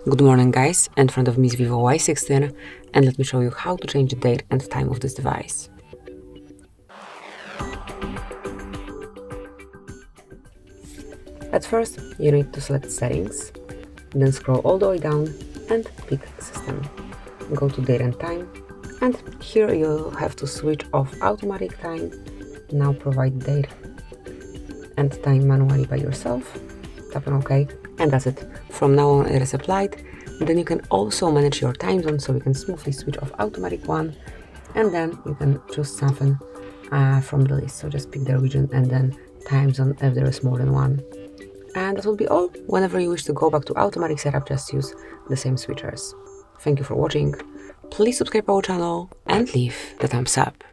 Good morning guys, in front of me is Vivo Y16 and let me show you how to change the date and time of this device. At first you need to select settings, then scroll all the way down and pick system. Go to date and time, and here you have to switch off automatic time. Now provide date and time manually by yourself. Tap on OK, and that's it. From now on it is applied. Then you can also manage your time zone, so you can smoothly switch off automatic one, and then you can choose something from the list. So just pick the region and then time zone if there is more than one. And that will be all. Whenever you wish to go back to automatic setup, just use the same switchers. Thank you for watching. Please subscribe our channel and leave the thumbs up.